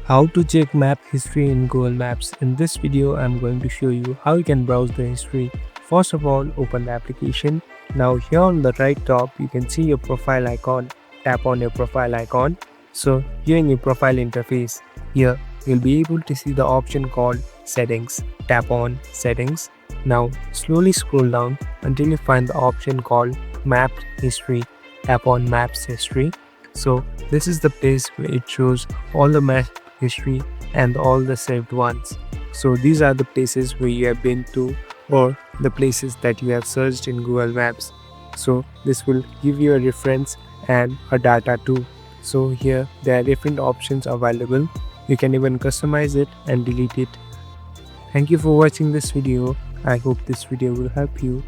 How to check map history in Google Maps. In this video, I'm going to show you how you can browse the history. First of all, open the application. Now here on the right top, you can see your profile icon. Tap on your profile icon. So here in your profile interface, here you'll be able to see the option called settings. Tap on settings. Now slowly scroll down until you find the option called mapped history. Tap on maps history. So this is the place where it shows all the map history and all the saved ones. So these are the places where you have been to or the places that you have searched in Google Maps. So this will give you a reference and a data too. So here there are different options available. You can even customize it and delete it. Thank you for watching this video. I hope this video will help you.